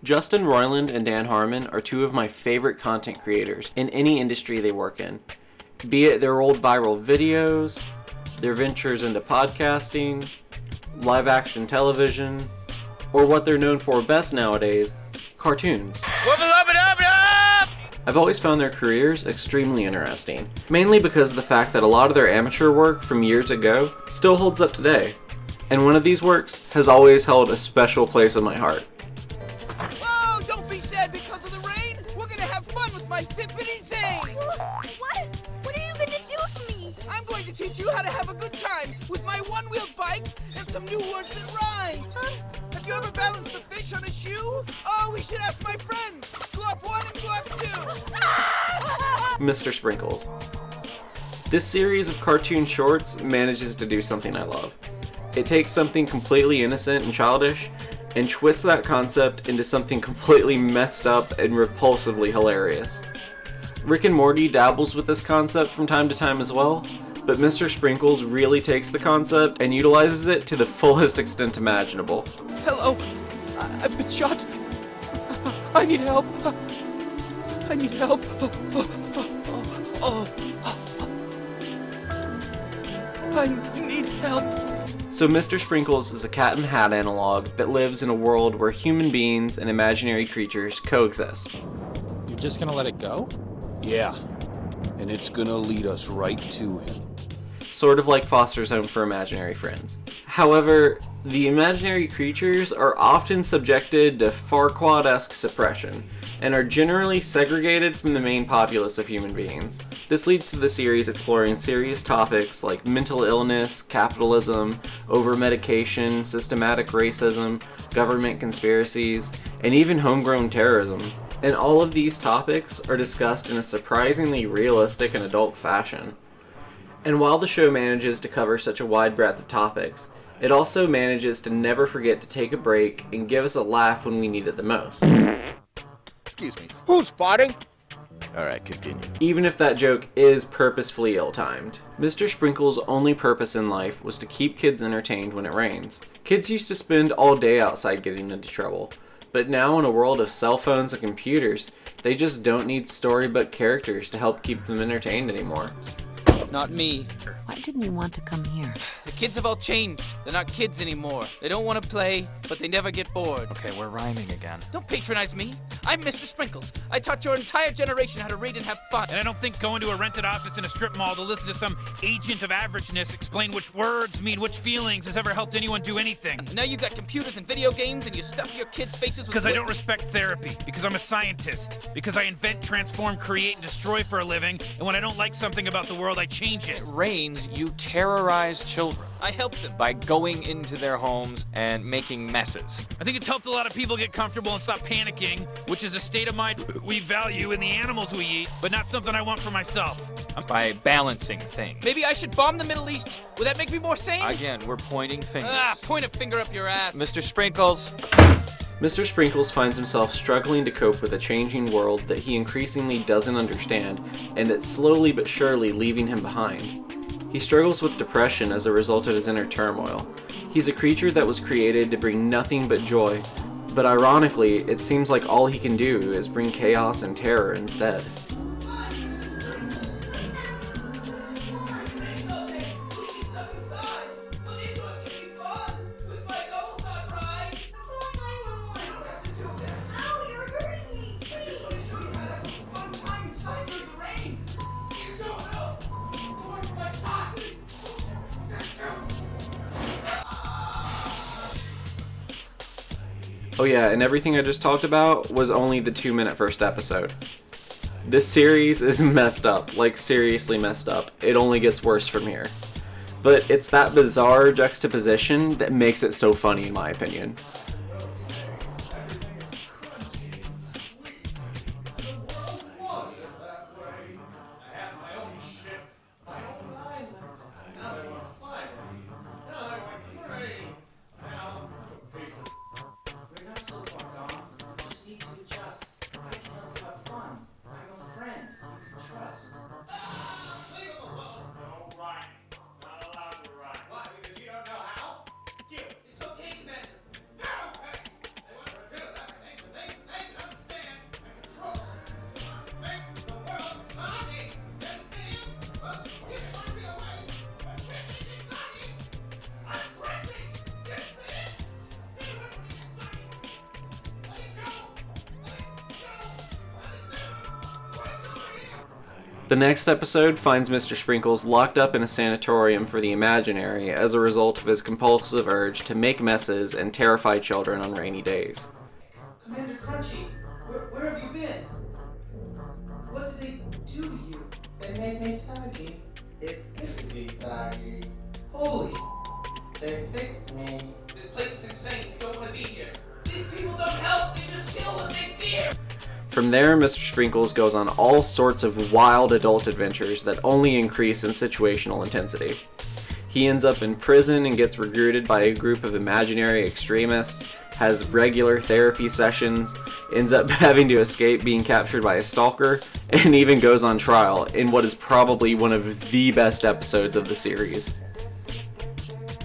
Justin Roiland and Dan Harmon are two of my favorite content creators in any industry they work in. Be it their old viral videos, their ventures into podcasting, live-action television, or what they're known for best nowadays, cartoons. I've always found their careers extremely interesting, mainly because of the fact that a lot of their amateur work from years ago still holds up today, and one of these works has always held a special place in my heart. Whoa, don't be sad because of the rain! We're gonna have fun with my Zippity Zane! What? What are you gonna do to me? I'm going to teach you how to have a good time with my one-wheeled bike and some new words that rhyme! Have you ever balanced a fish on a shoe? Oh, we should ask my friends! Glop 1 and Glop 2! Mr. Sprinkles. This series of cartoon shorts manages to do something I love. It takes something completely innocent and childish and twists that concept into something completely messed up and repulsively hilarious. Rick and Morty dabbles with this concept from time to time as well, but Mr. Sprinkles really takes the concept and utilizes it to the fullest extent imaginable. Hello, I've been shot. I need help. I need help. I need help. So Mr. Sprinkles is a cat in hat analog that lives in a world where human beings and imaginary creatures coexist. You're just gonna let it go? Yeah, and it's gonna lead us right to him. Sort of like Foster's Home for Imaginary Friends. However, the imaginary creatures are often subjected to Farquaad-esque suppression, and are generally segregated from the main populace of human beings. This leads to the series exploring serious topics like mental illness, capitalism, over-medication, systematic racism, government conspiracies, and even homegrown terrorism. And all of these topics are discussed in a surprisingly realistic and adult fashion. And while the show manages to cover such a wide breadth of topics, it also manages to never forget to take a break and give us a laugh when we need it the most. Excuse me, who's farting? Alright, continue. Even if that joke is purposefully ill-timed. Mr. Sprinkles' only purpose in life was to keep kids entertained when it rains. Kids used to spend all day outside getting into trouble, but now in a world of cell phones and computers, they just don't need storybook characters to help keep them entertained anymore. Not me. Why didn't you want to come here? The kids have all changed. They're not kids anymore. They don't want to play, but they never get bored. Okay, we're rhyming again. Don't patronize me. I'm Mr. Sprinkles. I taught your entire generation how to read and have fun. And I don't think going to a rented office in a strip mall to listen to some agent of averageness explain which words mean which feelings has ever helped anyone do anything. Now you got computers and video games and you stuff your kids' faces with... Because I don't respect therapy. Because I'm a scientist. Because I invent, transform, create, and destroy for a living. And when I don't like something about the world, I change it. Rains, you terrorize children I helped them. by going into their homes and making messes. I think it's helped a lot of people get comfortable and stop panicking, which is a state of mind we value in the animals we eat, but not something I want for myself. By balancing things. Maybe I should bomb the Middle East. Would that make me more sane? Again, we're pointing fingers. Point a finger up your ass. Mr. Sprinkles. Mr. Sprinkles finds himself struggling to cope with a changing world that he increasingly doesn't understand, and it's slowly but surely leaving him behind. He struggles with depression as a result of his inner turmoil. He's a creature that was created to bring nothing but joy, but ironically, it seems like all he can do is bring chaos and terror instead. Oh yeah, and everything I just talked about was only the 2-minute first episode. This series is messed up, like seriously messed up. It only gets worse from here. But it's that bizarre juxtaposition that makes it so funny in my opinion. The next episode finds Mr. Sprinkles locked up in a sanatorium for the imaginary as a result of his compulsive urge to make messes and terrify children on rainy days. Commander Crunchy, where have you been? What did they do to you? They made me soggy. It's good to be soggy. Holy, They fixed me. this place is insane. I don't want to be here. These people don't help. They just kill what they fear. From there, Mr. Sprinkles goes on all sorts of wild adult adventures that only increase in situational intensity. He ends up in prison and gets recruited by a group of imaginary extremists, has regular therapy sessions, ends up having to escape being captured by a stalker, and even goes on trial in what is probably one of the best episodes of the series.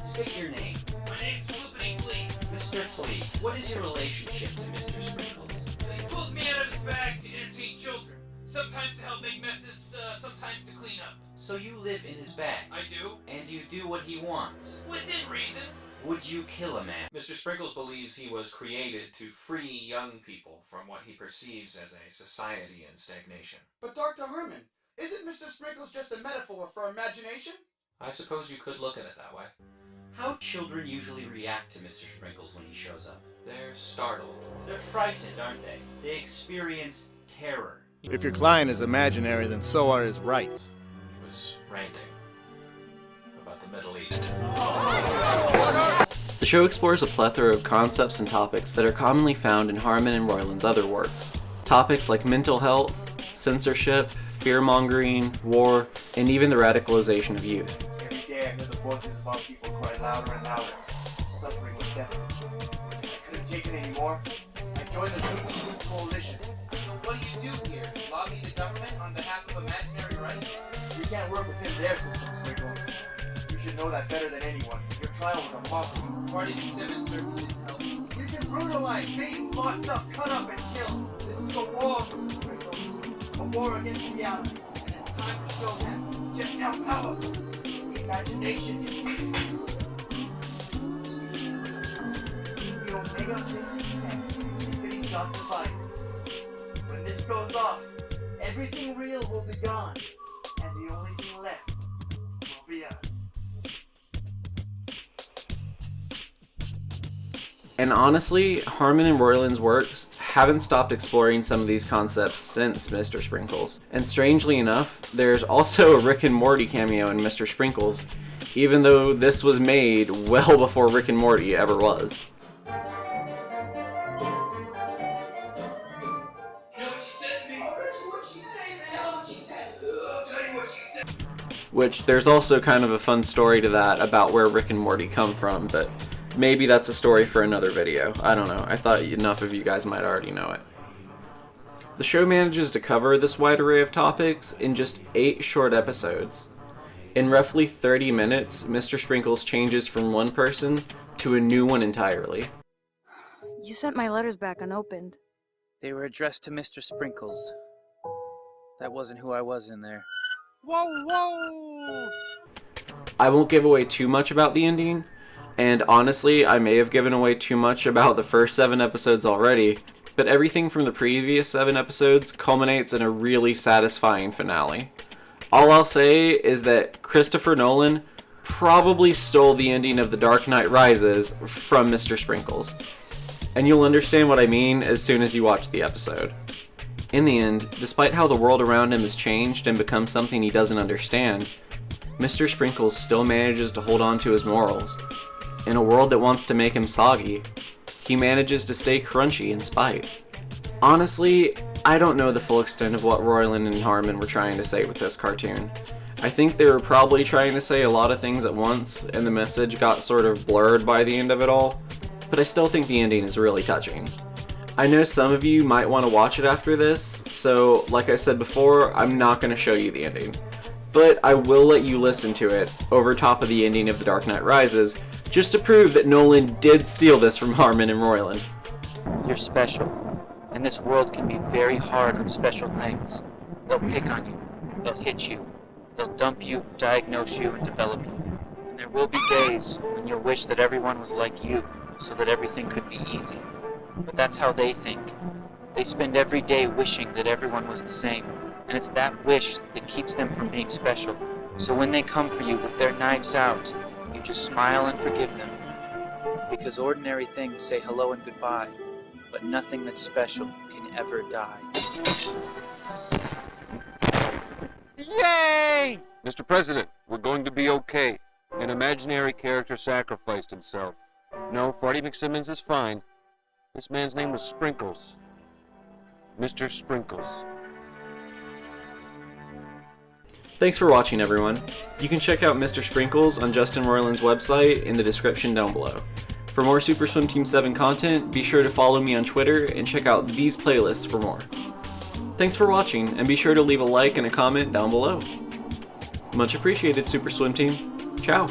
State your name. My name's Flippity Flea. Mr. Flea, what is your relationship to Mr. Sprinkles? He pulls me out of his bag to entertain children. Sometimes to help make messes, sometimes to clean up. So you live in his bag, I do, and you do what he wants. within reason. Would you kill a man? Mr. Sprinkles believes he was created to free young people from what he perceives as a society in stagnation. But Dr. Herman, isn't Mr. Sprinkles just a metaphor for imagination? I suppose you could look at it that way. How children usually react to Mr. Sprinkles when he shows up? They're startled. They're frightened, aren't they? They experience terror. If your client is imaginary, then so are his rights. He was ranting about the Middle East. The show explores a plethora of concepts and topics that are commonly found in Harmon and Roiland's other works. Topics like mental health, censorship, fear-mongering, war, and even the radicalization of youth. Every day I hear the voices of our people cry louder and louder. Suffering was deafening. I couldn't take it anymore. I joined the Super Youth Coalition. So what do you do here? Lobby the government on behalf of imaginary rights? We can't work within their system, Sprinkles. You should know that better than anyone. Your trial was a mockery. Party exhibit certainly didn't help. We've been brutalized, beaten, locked up, cut up, and killed. This is a war, Mr. Sprinkles. A war against reality. And it's time to show them just how powerful the imagination is. The Omega 57 Zippity Shot device. When this goes off, everything real will be gone. And the only thing left will be us. And honestly, Harmon and Roiland's works haven't stopped exploring some of these concepts since Mr. Sprinkles. And strangely enough, there's also a Rick and Morty cameo in Mr. Sprinkles, even though this was made well before Rick and Morty ever was. You know what she said to me? I'll bet you what she said, man. Tell her what she said. I'll tell you what she said. Which, there's also kind of a fun story to that about where Rick and Morty come from, but maybe that's a story for another video. I don't know. I thought enough of you guys might already know it. The show manages to cover this wide array of topics in just 8 short episodes. In roughly 30 minutes, Mr. Sprinkles changes from one person to a new one entirely. You sent my letters back unopened. They were addressed to Mr. Sprinkles. That wasn't who I was in there. Whoa, whoa! I won't give away too much about the ending, and honestly, I may have given away too much about the first 7 episodes already, but everything from the previous 7 episodes culminates in a really satisfying finale. All I'll say is that Christopher Nolan probably stole the ending of The Dark Knight Rises from Mr. Sprinkles. And you'll understand what I mean as soon as you watch the episode. In the end, despite how the world around him has changed and become something he doesn't understand, Mr. Sprinkles still manages to hold on to his morals. In a world that wants to make him soggy, he manages to stay crunchy in spite. Honestly, I don't know the full extent of what Roiland and Harmon were trying to say with this cartoon. I think they were probably trying to say a lot of things at once, and the message got sort of blurred by the end of it all, but I still think the ending is really touching. I know some of you might want to watch it after this, so like I said before, I'm not going to show you the ending. But I will let you listen to it over top of the ending of The Dark Knight Rises, just to prove that Nolan did steal this from Harmon and Roiland. You're special, and this world can be very hard on special things. They'll pick on you, they'll hit you, they'll dump you, diagnose you, and develop you. And there will be days when you'll wish that everyone was like you, so that everything could be easy. But that's how they think. They spend every day wishing that everyone was the same. And it's that wish that keeps them from being special. So when they come for you with their knives out, you just smile and forgive them. Because ordinary things say hello and goodbye, but nothing that's special can ever die. Yay! Mr. President, we're going to be okay. An imaginary character sacrificed himself. No, Freddie McSimmons is fine. This man's name was Sprinkles. Mr. Sprinkles. Thanks for watching, everyone. You can check out Mr. Sprinkles on Justin Roiland's website in the description down below. For more Super Swim Team 7 content, be sure to follow me on Twitter and check out these playlists for more. Thanks for watching, and be sure to leave a like and a comment down below. Much appreciated, Super Swim Team. Ciao.